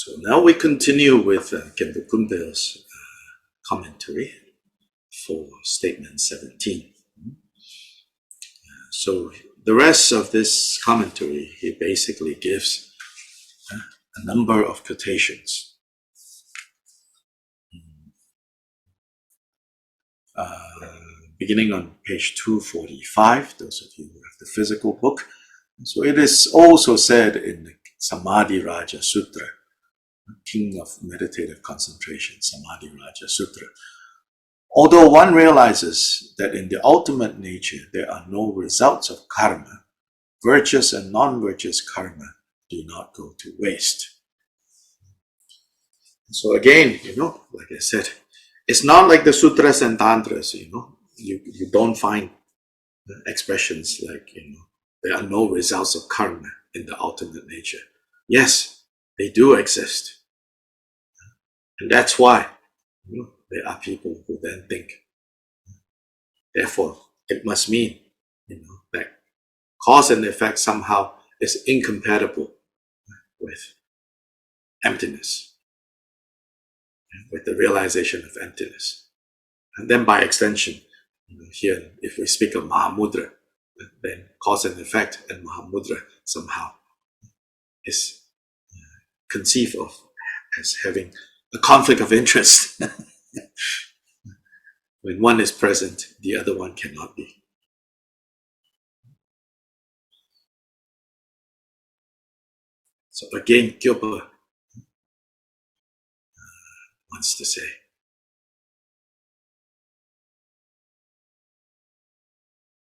So now we continue with Khenpo Kunpel's commentary for statement 17. So the rest of this commentary, he basically gives a number of quotations. Beginning on page 245, those of you who have the physical book. So it is also said in the Samadhi Raja Sutra, King of Meditative Concentration, Samadhi Raja Sutra. Although one realizes that in the ultimate nature there are no results of karma, virtuous and non-virtuous karma do not go to waste. So again, like I said, it's not like the sutras and tantras, you don't find expressions like, there are no results of karma in the ultimate nature. Yes, they do exist. And that's why there are people who then think, therefore, it must mean that cause and effect somehow is incompatible with emptiness, with the realization of emptiness. And then by extension, here, if we speak of Mahamudra, then cause and effect and Mahamudra somehow is conceived of as having a conflict of interest. When one is present, the other one cannot be. So again, Kyobpa wants to say,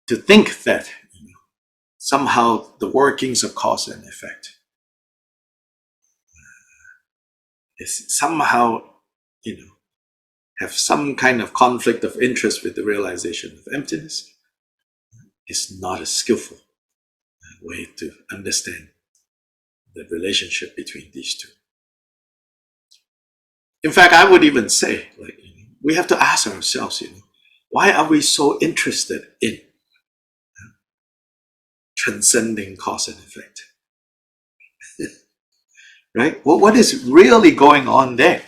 to think that somehow the workings of cause and effect is somehow, have some kind of conflict of interest with the realization of emptiness is not a skillful way to understand the relationship between these two. In fact, I would even say, we have to ask ourselves, why are we so interested in transcending cause and effect? Right? Well, what is really going on there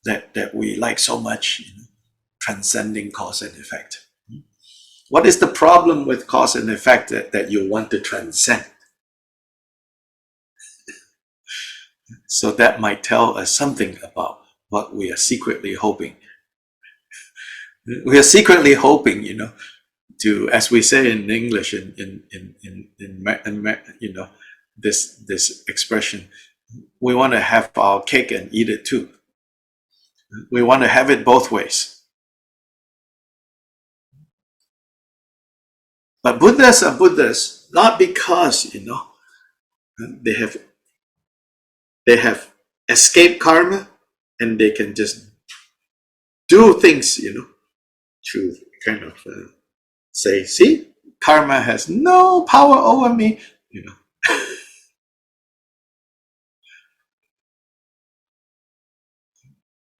that we like so much, transcending cause and effect? What is the problem with cause and effect that you want to transcend? So that might tell us something about what we are secretly hoping. We are secretly hoping, to, as we say in English, this expression, we want to have our cake and eat it too. We want to have it both ways. But Buddhas are Buddhas not because, they have escaped karma and they can just do things, to kind of say, see, karma has no power over me,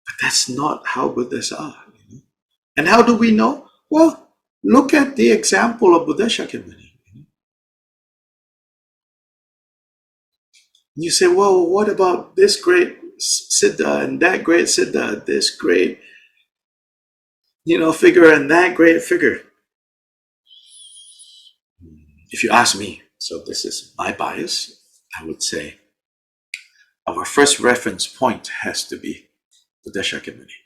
But that's not how Buddhas are. And how do we know? Well, look at the example of Buddha Shakyamuni. You say, well, what about this great Siddha and that great Siddha, this great, figure and that great figure? If you ask me, so this is my bias, I would say our first reference point has to be Buddha Shakyamuni.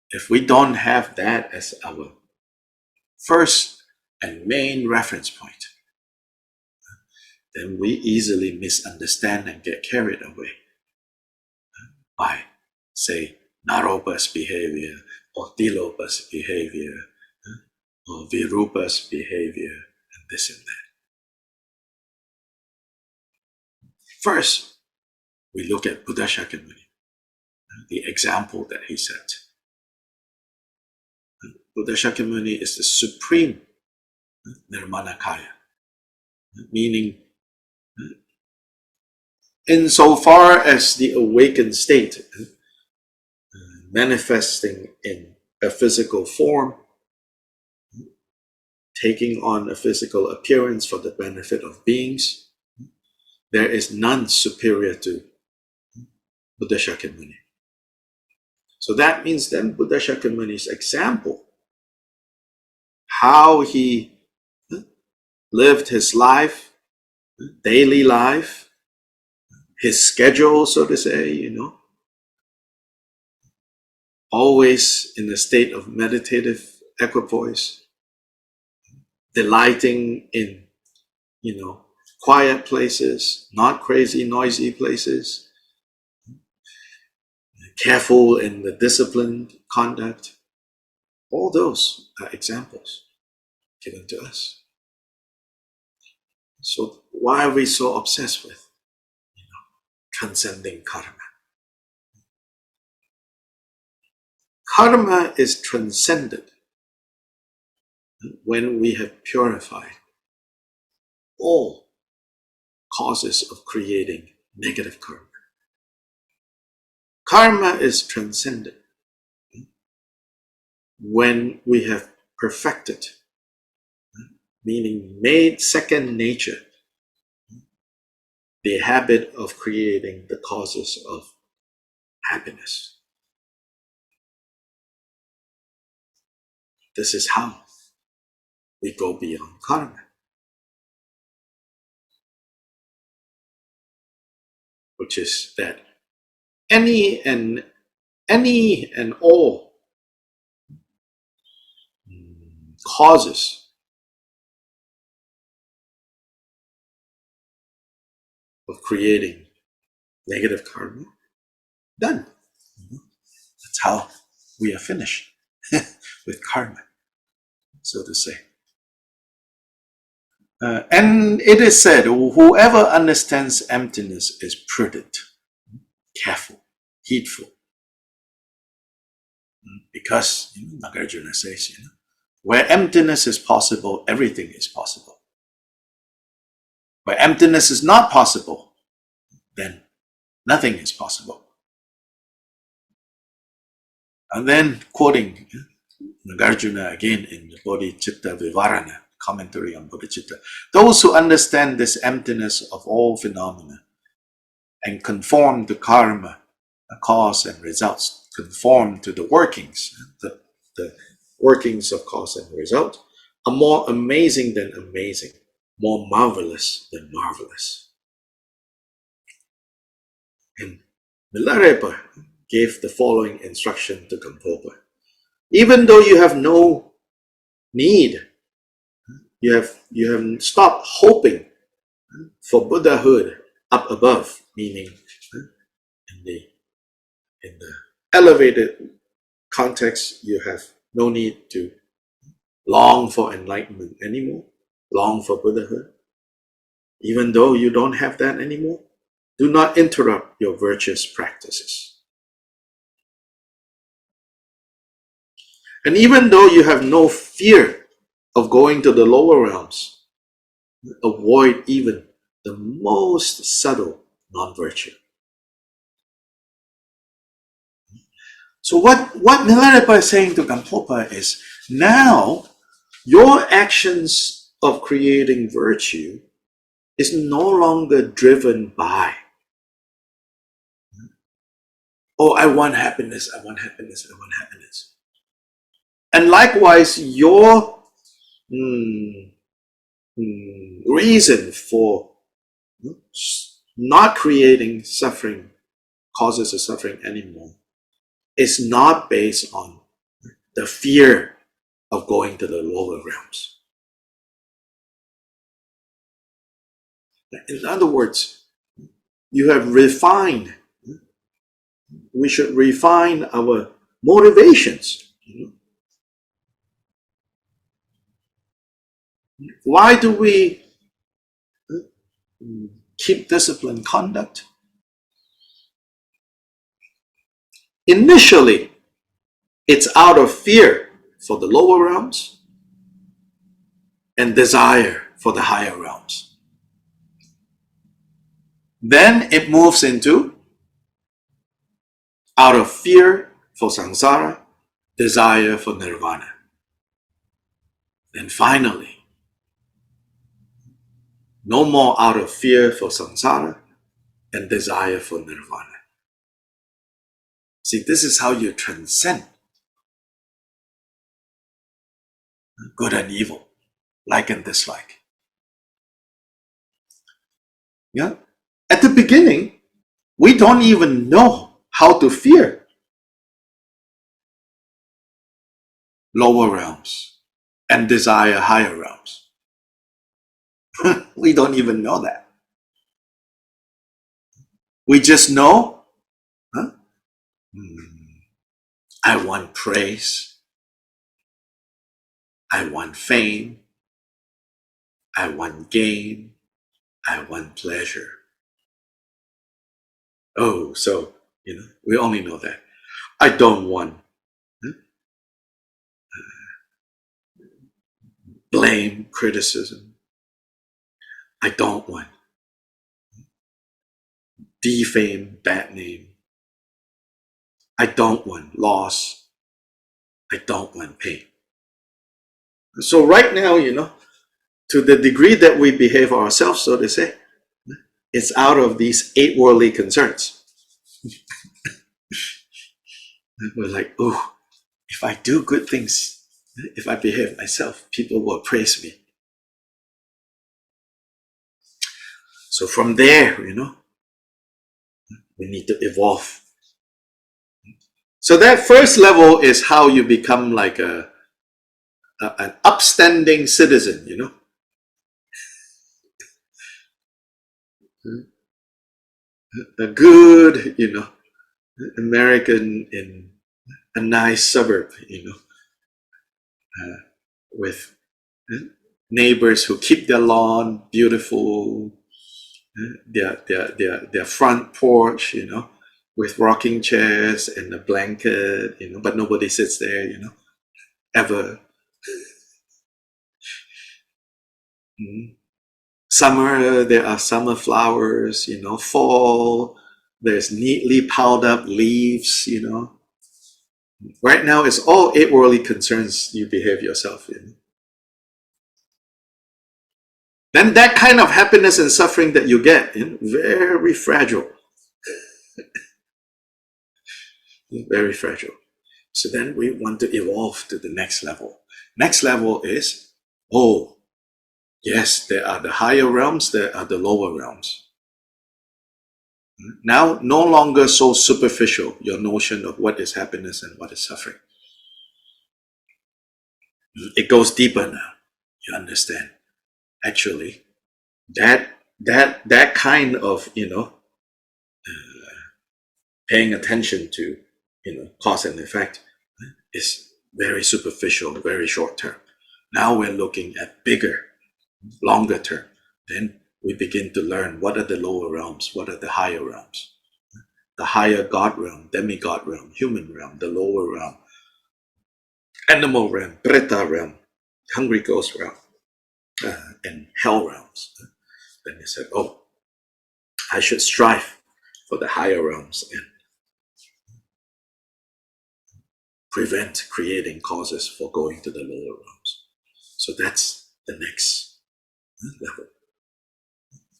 If we don't have that as our first and main reference point, then we easily misunderstand and get carried away by, say, Naropa's behavior, or Tilopa's behavior, or Virupa's behavior, and this and that. First, we look at Buddha Shakyamuni, the example that he set. Buddha Shakyamuni is the supreme Nirmanakaya, meaning insofar as the awakened state manifesting in a physical form taking on a physical appearance for the benefit of beings, there is none superior to Buddha Shakyamuni. So that means then Buddha Shakyamuni's example, how he lived his life, daily life, his schedule, so to say, always in a state of meditative equipoise, delighting in, quiet places, not crazy, noisy places, careful in the disciplined conduct. All those are examples given to us. So why are we so obsessed with, transcending karma? Karma is transcended when we have purified all causes of creating negative karma. Karma is transcended when we have perfected, meaning made second nature, the habit of creating the causes of happiness. This is how we go beyond karma. Which is that any and all causes of creating negative karma, done. That's how we are finished with karma, so to say. And it is said, whoever understands emptiness is prudent, careful, heedful. Because Nagarjuna says, where emptiness is possible, everything is possible. Where emptiness is not possible, then nothing is possible. And then quoting Nagarjuna again in the Bodhicitta Vivarana, commentary on Bodhicitta, those who understand this emptiness of all phenomena and conform to karma, cause and results, conform to the workings, the workings of cause and result, are more amazing than amazing, more marvelous than marvelous. And Milarepa gave the following instruction to Khenpo. Even though you have no need, you have stopped hoping for Buddhahood up above, meaning in the elevated context, you have no need to long for enlightenment anymore, long for Buddhahood. Even though you don't have that anymore, do not interrupt your virtuous practices. And even though you have no fear of going to the lower realms, avoid even the most subtle non-virtue. So what Milarepa is saying to Khenpo is, now your actions of creating virtue is no longer driven by, oh, I want happiness, I want happiness, I want happiness. And likewise, your reason for not creating suffering, causes of suffering anymore, is not based on the fear of going to the lower realms. In other words, you have refined, we should refine our motivations. Why do we keep disciplined conduct? Initially, it's out of fear for the lower realms and desire for the higher realms. Then it moves into out of fear for samsara, desire for nirvana. Then finally, no more out of fear for samsara and desire for nirvana. See, this is how you transcend good and evil, like and dislike. Yeah? At the beginning, we don't even know how to fear lower realms and desire higher realms. We don't even know that. We just know, huh? I want praise, I want fame, I want gain, I want pleasure. Oh, so, we only know that. I don't want blame, criticism. I don't want defame, bad name. I don't want loss. I don't want pain. So right now, to the degree that we behave ourselves, so to say, it's out of these 8 worldly concerns. We're like, oh, if I do good things, if I behave myself, people will praise me. So from there, we need to evolve. So that first level is how you become like an upstanding citizen, a good, American in a nice suburb, with neighbors who keep their lawn beautiful, their front porch, with rocking chairs and a blanket, but nobody sits there, ever. Summer, there are summer flowers, fall, there's neatly piled up leaves, Right now, it's all 8 worldly concerns you behave yourself in. Then that kind of happiness and suffering that you get, very fragile. Very fragile. So then we want to evolve to the next level. Next level is, oh, yes, there are the higher realms, there are the lower realms. Now, no longer so superficial, your notion of what is happiness and what is suffering. It goes deeper now. You understand. Actually, that kind of, paying attention to, cause and effect is very superficial, very short term. Now we're looking at bigger, longer term. Then we begin to learn what are the lower realms, what are the higher realms. The higher God realm, demigod realm, human realm, the lower realm, animal realm, preta realm, hungry ghost realm, and hell realms. Then he said, oh, I should strive for the higher realms and prevent creating causes for going to the lower realms. So that's the next level.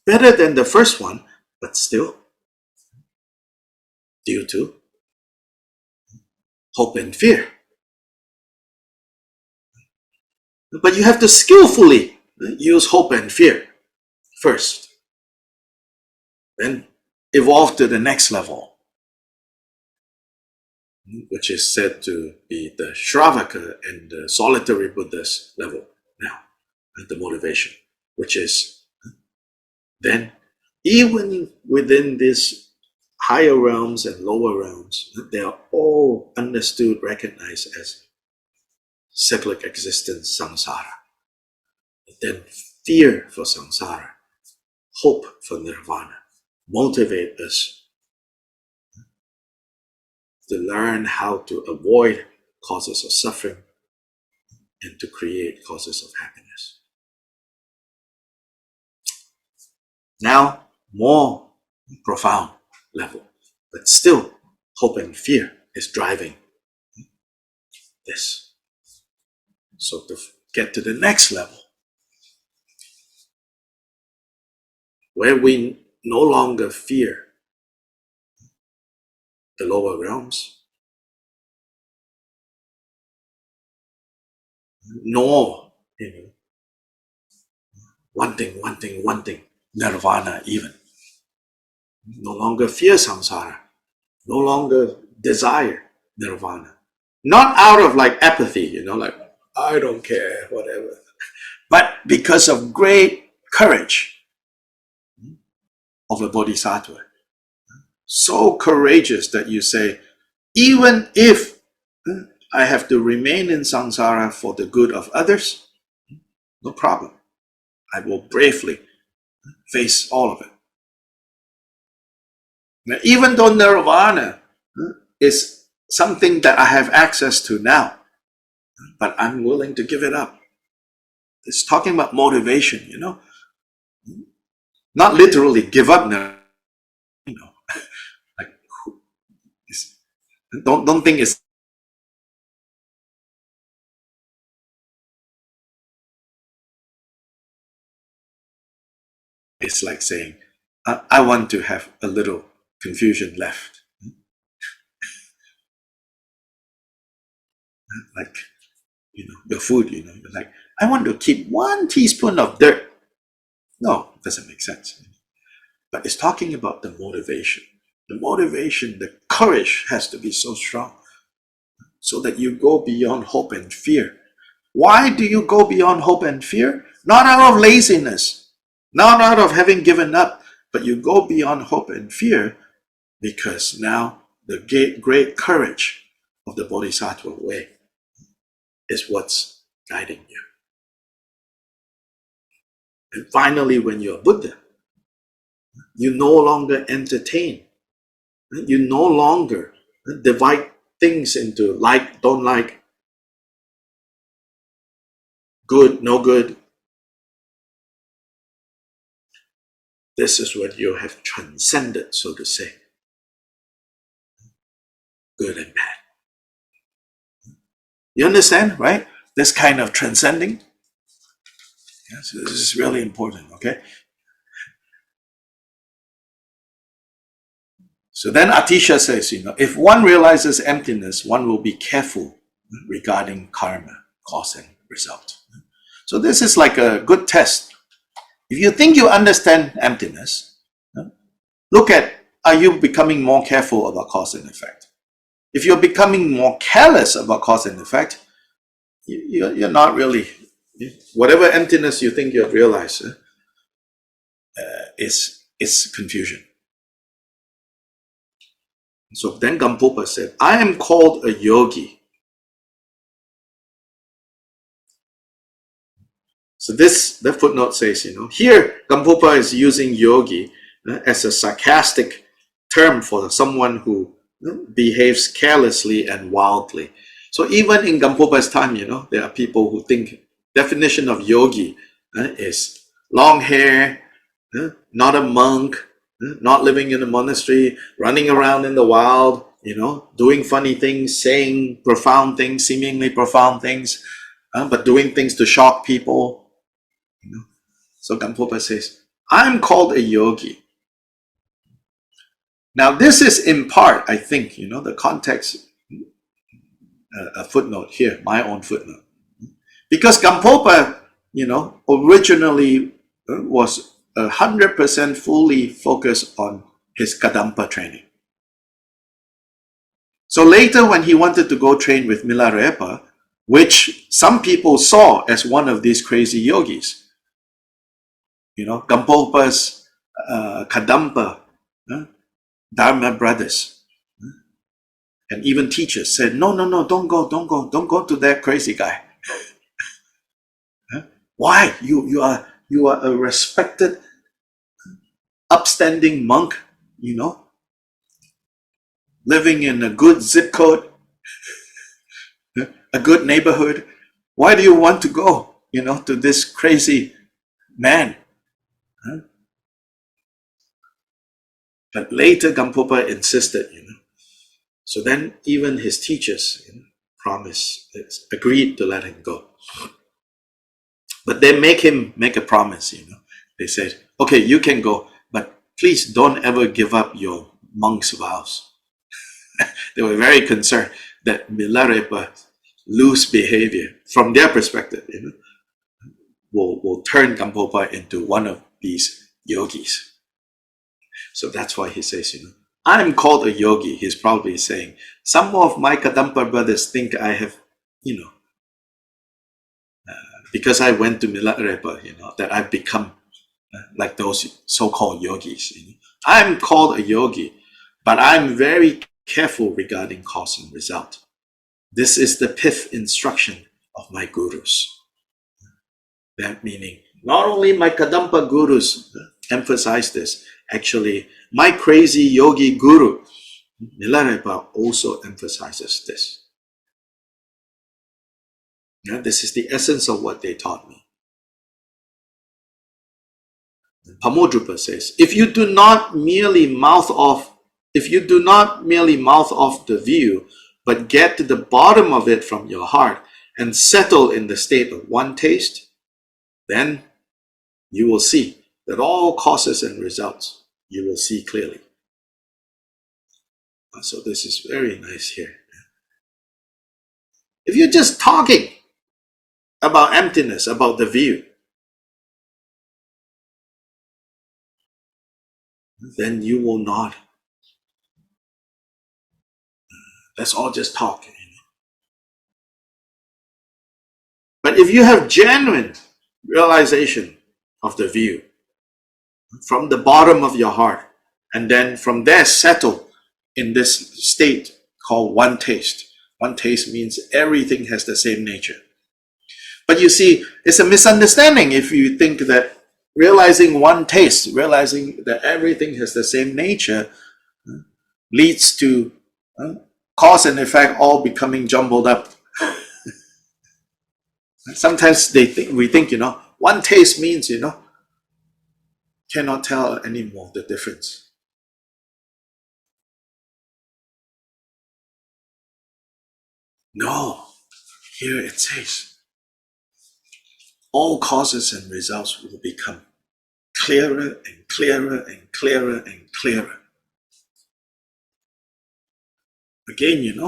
Better than the first one, but still due to hope and fear. But you have to skillfully use hope and fear first, then evolve to the next level, which is said to be the Shravaka and the solitary Buddha's level now, the motivation, which is then even within these higher realms and lower realms, they are all understood, recognized as cyclic existence, samsara. Then fear for samsara, hope for nirvana, motivate us to learn how to avoid causes of suffering and to create causes of happiness. Now, more profound level, but still hope and fear is driving this. So get to the next level, where we no longer fear the lower realms, nor, wanting nirvana even. No longer fear samsara, no longer desire nirvana. Not out of like apathy, like, I don't care, whatever. But because of great courage of a bodhisattva. So courageous that you say, even if I have to remain in samsara for the good of others, no problem. I will bravely face all of it. Now, even though nirvana is something that I have access to now, but I'm willing to give it up. It's talking about motivation, not literally give up nirvana, like, don't think it's like saying, I want to have a little confusion left. Like, your food, you're like, I want to keep 1 teaspoon of dirt. No, it doesn't make sense. But it's talking about the motivation. The motivation, the courage has to be so strong so that you go beyond hope and fear. Why do you go beyond hope and fear? Not out of laziness, not out of having given up, but you go beyond hope and fear because now the great courage of the Bodhisattva way is what's guiding you. And finally, when you're Buddha, you no longer entertain. You no longer divide things into like, don't like, good, no good. This is what you have transcended, so to say. Good and bad. You understand, right? This kind of transcending. Yes, this is really important, okay? So then Atisha says, if one realizes emptiness, one will be careful regarding karma, cause and result. So this is like a good test. If you think you understand emptiness, look at, are you becoming more careful about cause and effect? If you're becoming more careless about cause and effect, you're not really, whatever emptiness you think you've realized is confusion. So then Gampopa said, I am called a yogi. So the footnote says, here Gampopa is using yogi as a sarcastic term for someone who behaves carelessly and wildly. So even in Gampopa's time, there are people who think definition of yogi is long hair, not a monk, not living in a monastery, running around in the wild, doing funny things, saying profound things, seemingly profound things, but doing things to shock people. So Gampopa says, I'm called a yogi. Now this is in part, I think, the context, a footnote here, my own footnote. Because Gampopa, originally was 100% fully focused on his Kadampa training. So later when he wanted to go train with Milarepa, which some people saw as one of these crazy yogis, Gampopa's Kadampa, Dharma brothers, and even teachers said, no, don't go to that crazy guy. Why? You are a respected, upstanding monk, living in a good zip code, a good neighborhood. Why do you want to go, to this crazy man? But later Gampopa insisted, So then even his teachers promised, agreed to let him go. But they make him make a promise, They said, okay, you can go, but please don't ever give up your monk's vows. They were very concerned that Milarepa loose behavior, from their perspective, will turn Gampopa into one of these yogis. So that's why he says, I'm called a yogi. He's probably saying, some of my Kadampa brothers think I have, because I went to Milarepa, that I've become like those so-called yogis. I'm called a yogi, but I'm very careful regarding cause and result. This is the fifth instruction of my gurus. That meaning, not only my Kadampa gurus emphasize this, actually, my crazy yogi guru, Milarepa, also emphasizes this. This is the essence of what they taught me. Pamodrupa says, if you do not merely mouth off the view, but get to the bottom of it from your heart and settle in the state of one taste, then you will see that all causes and results you will see clearly. So this is very nice here. If you're just talking about emptiness, about the view, then you will not. That's all just talk. But if you have genuine realization of the view from the bottom of your heart, and then from there settle in this state called one taste. One taste means everything has the same nature. But you see, it's a misunderstanding if you think that realizing one taste, realizing that everything has the same nature, leads to cause and effect all becoming jumbled up. Sometimes we think, one taste means, cannot tell anymore the difference. No, here it says, all causes and results will become clearer and clearer and clearer and clearer. Again,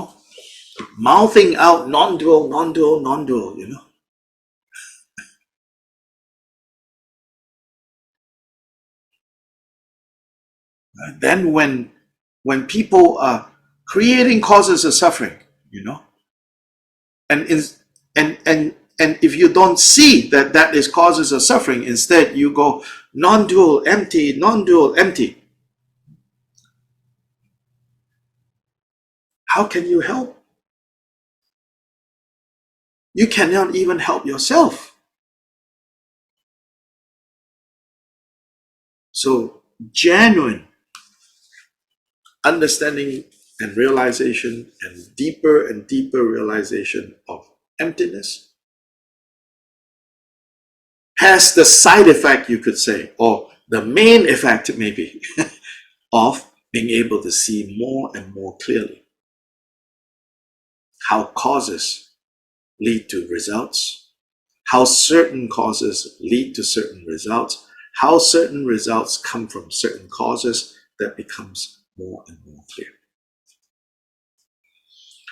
mouthing out non-dual, non-dual, non-dual, Then when people are creating causes of suffering, and if you don't see that is causes of suffering, instead you go non-dual, empty, non-dual, empty. How can you help? You cannot even help yourself. So genuine understanding and realization and deeper realization of emptiness has the side effect, you could say, or the main effect maybe, of being able to see more and more clearly how causes lead to results, how certain causes lead to certain results, how certain results come from certain causes, that becomes more and more clear.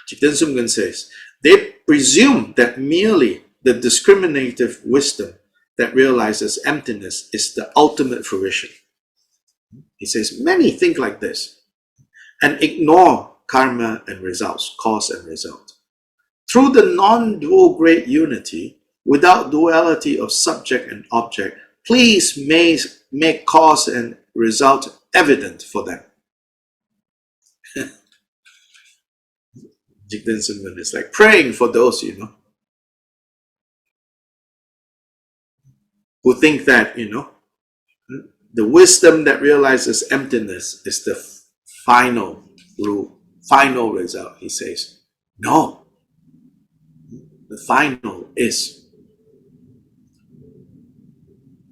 Jigten Sumgon says, they presume that merely the discriminative wisdom that realizes emptiness is the ultimate fruition. He says, many think like this and ignore karma and results, cause and result. Through the non-dual great unity, without duality of subject and object, please make cause and result evident for them. Jigten Sumgon is like praying for those, who think that, the wisdom that realizes emptiness is the final rule, final result. He says, no. The final is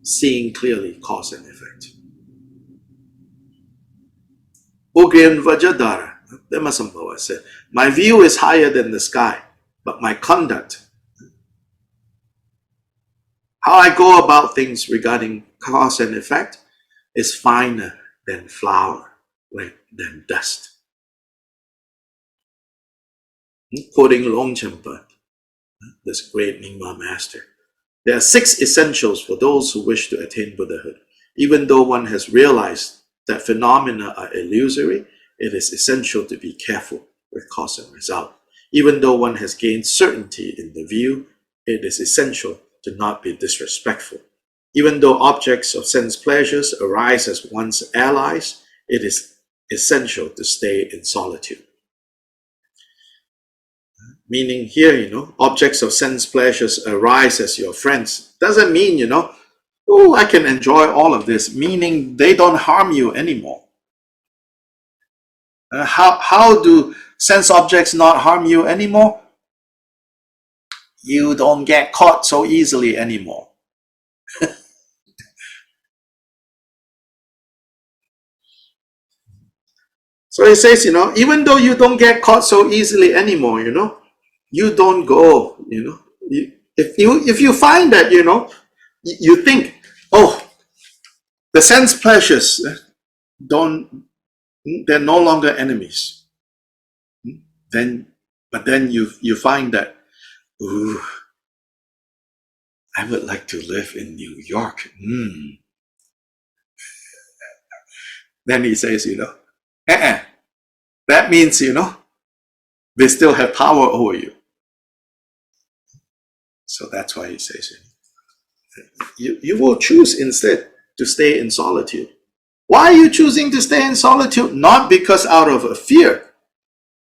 seeing clearly cause and effect. Ugrian Vajadara, Demasambhava said, my view is higher than the sky, but my conduct How I go about things regarding cause and effect is finer than flour, right, than dust. Quoting Longchenpa, this great Nyingma master, there are 6 essentials for those who wish to attain Buddhahood. Even though one has realized that phenomena are illusory, it is essential to be careful with cause and result. Even though one has gained certainty in the view, it is essential to not be disrespectful. Even though objects of sense pleasures arise as one's allies, it is essential to stay in solitude. Meaning here, objects of sense pleasures arise as your friends. Doesn't mean, oh, I can enjoy all of this, meaning they don't harm you anymore. How do sense objects not harm you anymore? You don't get caught so easily anymore. So he says, even though you don't get caught so easily anymore, you don't go, if you find that, you think, oh, the sense pleasures they're no longer enemies. But then you find that, ooh, I would like to live in New York. Then he says, that means, they still have power over you. So that's why he says, you will choose instead to stay in solitude. Why are you choosing to stay in solitude? Not because out of a fear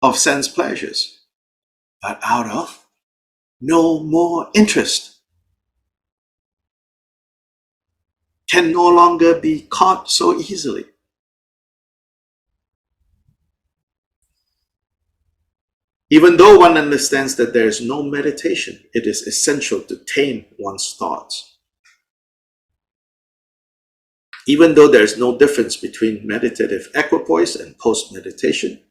of sense pleasures, but out of no more interest. Can no longer be caught so easily. Even though one understands that there is no meditation, it is essential to tame one's thoughts. Even though there is no difference between meditative equipoise and post-meditation,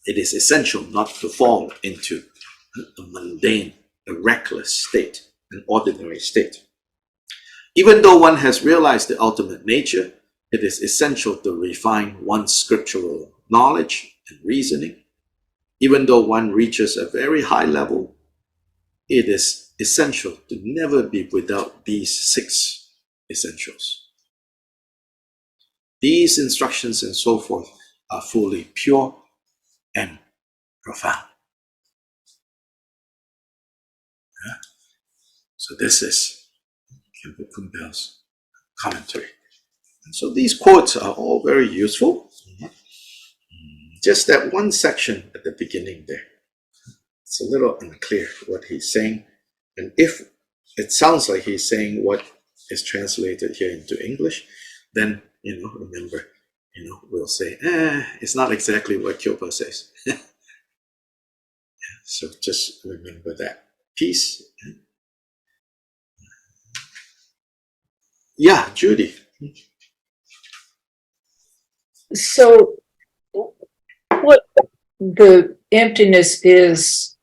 it is essential not to fall into a mundane, a reckless state, an ordinary state. Even though one has realized the ultimate nature, it is essential to refine one's scriptural knowledge and reasoning. Even though one reaches a very high level, it is essential to never be without these 6 essentials. These instructions and so forth are fully pure and profound. So this is Khenpo Kunpel's commentary. And so these quotes are all very useful. Just that one section at the beginning there, it's a little unclear what he's saying. And if it sounds like he's saying what is translated here into English, then, remember, we'll say, it's not exactly what Kyobpa says. So just remember that piece. Yeah, Judy. So what the emptiness is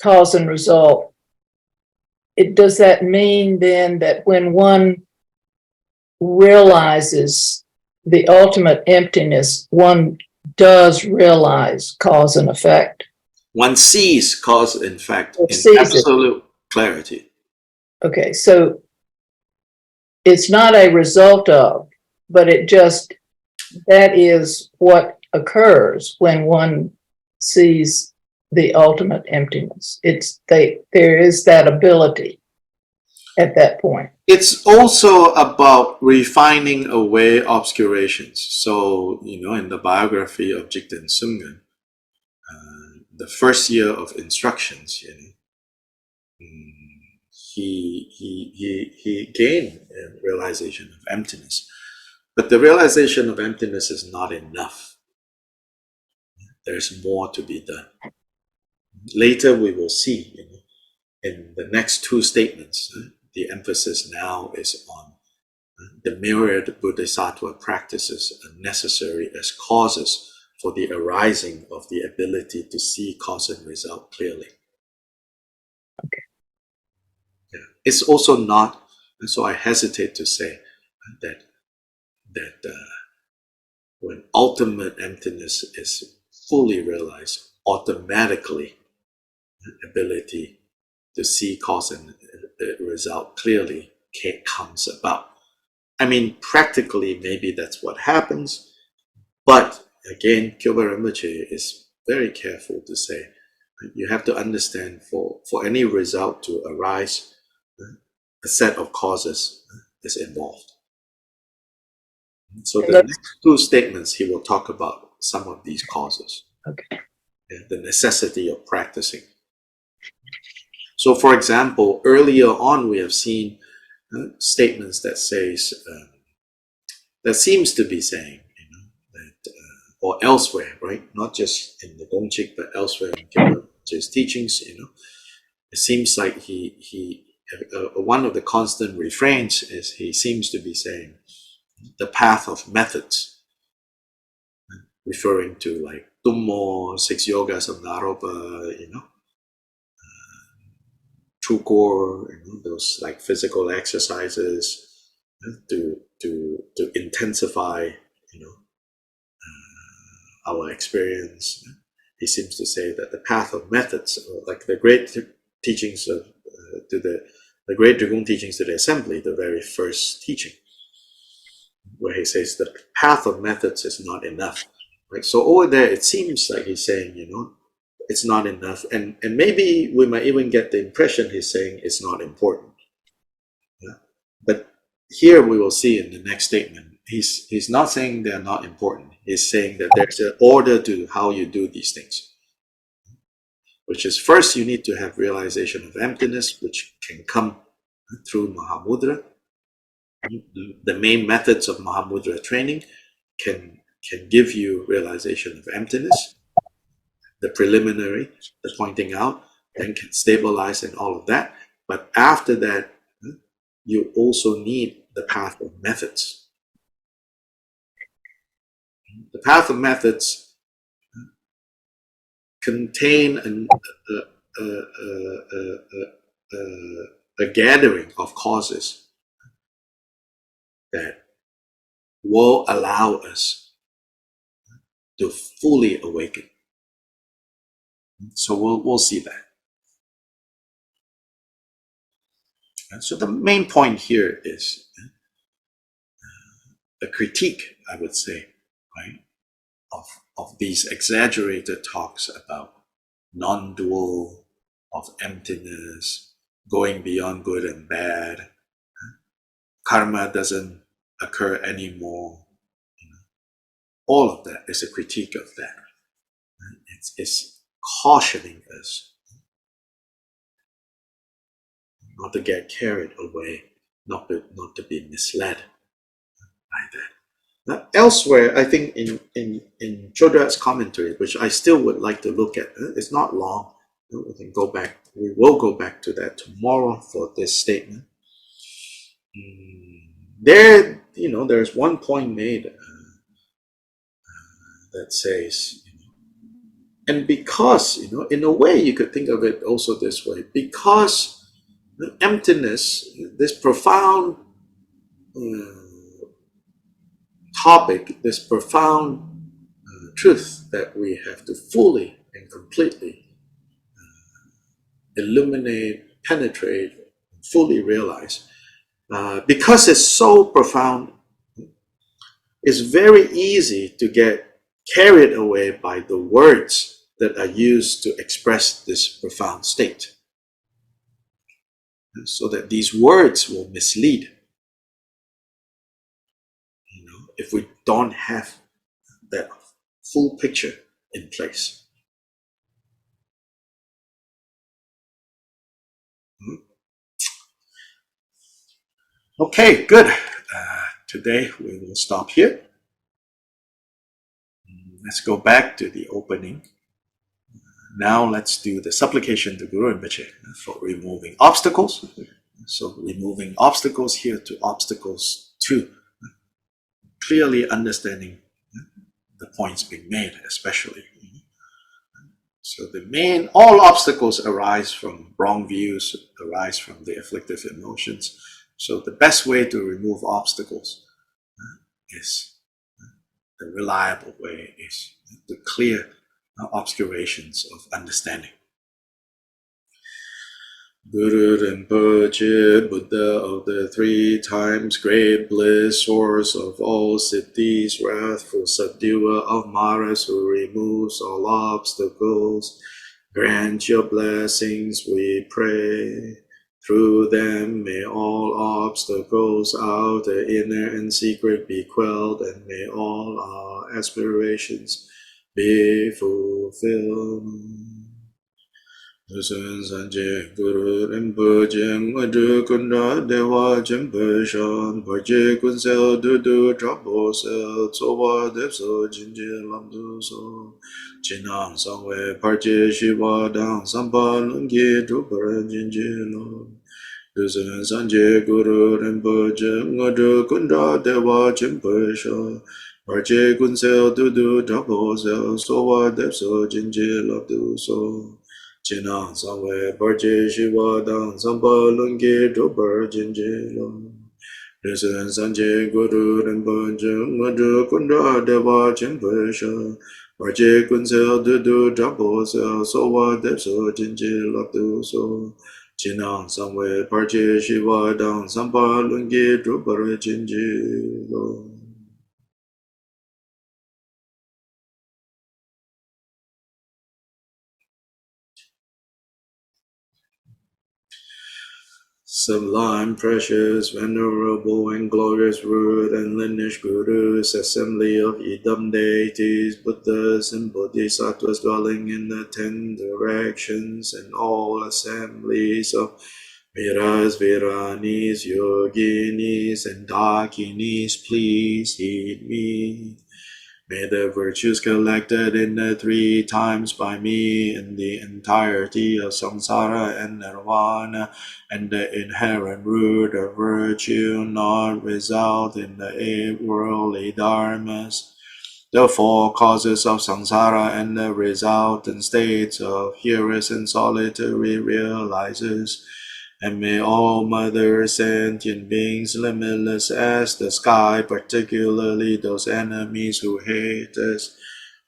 cause and result, does that mean then that when one realizes the ultimate emptiness, one does realize cause and effect? One sees cause and effect in absolute clarity. Okay, so it's not a result of, but it just, that is what occurs when one sees the ultimate emptiness. There is that ability at that point. It's also about refining away obscurations. So, in the biography of Jigten Sumgon, the first year of instructions, he gained a realization of emptiness. But the realization of emptiness is not enough. There's more to be done. Later we will see, in the next 2 statements, the emphasis now is on the myriad bodhisattva practices are necessary as causes for the arising of the ability to see cause and result clearly. Okay. Yeah. it's also not, and so I hesitate to say that when ultimate emptiness is fully realized, automatically the ability to see cause and result clearly comes about. I mean, practically, maybe that's what happens, but again, Kyobpa Rinpoche is very careful to say you have to understand for any result to arise, a set of causes is involved. So the next two statements, he will talk about some of these causes. Okay. The necessity of practicing. So, for example, earlier on, we have seen statements that says, that seems to be saying, that, or elsewhere, right? Not just in the Gongchik, but elsewhere in Kyobpa's teachings, it seems like one of the constant refrains is he seems to be saying the path of methods, referring to like Tummo, 6 yogas of Naropa, Tukor, those like physical exercises to intensify, our experience. He seems to say that the path of methods, like the great teachings of the great Drikung teachings to the assembly, the very first teaching, where he says the path of methods is not enough. Right? So over there, it seems like he's saying, it's not enough, and maybe we might even get the impression he's saying it's not important. Yeah? But here we will see in the next statement, he's not saying they're not important. He's saying that there's an order to how you do these things, which is first you need to have realization of emptiness, which can come through Mahamudra. The main methods of Mahamudra training can give you realization of emptiness. The preliminary, the pointing out, then can stabilize and all of that. But after that, you also need the path of methods. The path of methods contain a gathering of causes that will allow us to fully awaken. So we'll see that. And so the main point here is the critique, I would say, right, of these exaggerated talks about non-dual, of emptiness, going beyond good and bad, karma doesn't occur anymore. All of that is a critique of that. It's cautioning us not to get carried away, not to be misled by that. Now, elsewhere, I think in Chodrat's commentary, which I still would like to look at, it's not long. We can go back. We will go back to that tomorrow for this statement. There, there's one point made that says, and because, in a way, you could think of it also this way, because the emptiness, this profound topic, this profound truth that we have to fully and completely illuminate, penetrate, fully realize, because it's so profound, it's very easy to get carried away by the words that are used to express this profound state. So that these words will mislead, if we don't have that full picture in place. Okay, good. Today we will stop here. Let's go back to the opening. Now let's do the supplication to Guru Rinpoche for removing obstacles. So removing obstacles here to obstacles 2. Clearly understanding the points being made, especially So all obstacles arise from wrong views, arise from the afflictive emotions. So the best way to remove obstacles is the reliable way, is the clear obscurations of understanding. Guru Rinpoche, Buddha of the 3 times great bliss, source of all siddhis, wrathful subduer of Maras, who removes all obstacles, grant your blessings, we pray. Through them may all obstacles, outer, inner, and secret, be quelled, and may all our aspirations be fulfilled. Nusun Sanje Guru Rinpoche Ngadu Kunda Dewa Jempe Shan Parje Kunsel Dudu Trapo Sel Tsowa Depso Jinje Lamdu So Chinang Sangwe Parje Shiwa Dang Sampa Lungi Drupara Jinje Lo Nusun Sanje Guru Rinpoche Ngadu Kunda Dewa Jempe Shan Parje Kunsel Dudu Trapo Sel Tsowa Depso Jinje Lamdu So Chinang Sangwe Parje Shiwa Dang Sampa Lungi Drupar Jinje Lo Nusun Sanje Guru Rinpoche Ngadu Kunda Dewa Jempe Sha Parje Kunsel Dudu Drapo Sel Sowa Depso Jinje Labdu So Chinang Sangwe Parje Shiwa Dang Sampa Lungi Drupar Jinje Lo. Sublime, precious, venerable, and glorious root and lineage Gurus, assembly of Idam deities, Buddhas, and Bodhisattvas dwelling in the 10 directions, and all assemblies of Viras, Viranis, Yoginis, and Dakinis, please heed me. May the virtues collected in the 3 times by me in the entirety of samsara and nirvana and the inherent root of virtue not result in the 8 worldly dharmas, the 4 causes of samsara and the resultant states of hearers and solitary realizers. And may all mother sentient beings, limitless as the sky, particularly those enemies who hate us,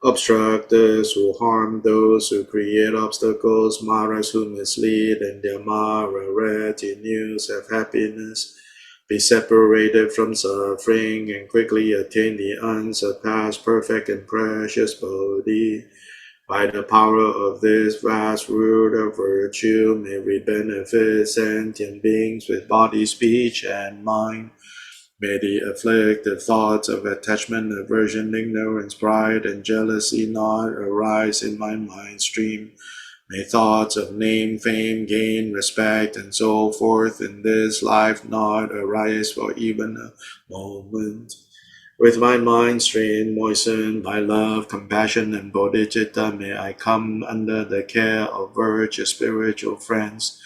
obstruct us, who harm those who create obstacles, Maras who mislead, and their Mara retinues have happiness, be separated from suffering, and quickly attain the unsurpassed, perfect, and precious Bodhi. By the power of this vast root of virtue, may we benefit sentient beings with body, speech, and mind. May the afflicted thoughts of attachment, aversion, ignorance, pride, and jealousy not arise in my mind stream. May thoughts of name, fame, gain, respect, and so forth in this life not arise for even a moment. With my mind stream moistened by love, compassion, and bodhicitta, may I come under the care of virtuous spiritual friends,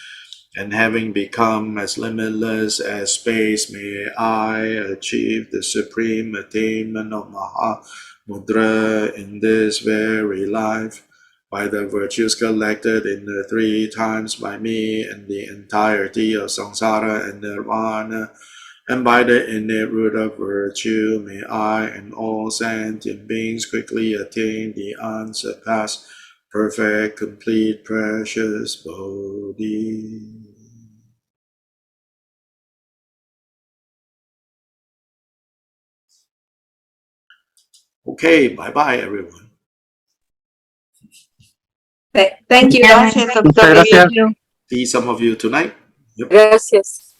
and having become as limitless as space, may I achieve the supreme attainment of Mahamudra in this very life. By the virtues collected in the 3 times by me and the entirety of samsara and nirvana, and by the innate root of virtue, may I and all sentient beings quickly attain the unsurpassed, perfect, complete, precious Bodhi. Okay, bye-bye, everyone. Thank you, Dorje, for the Gracias. video. See some of you tonight. Yep. Gracias.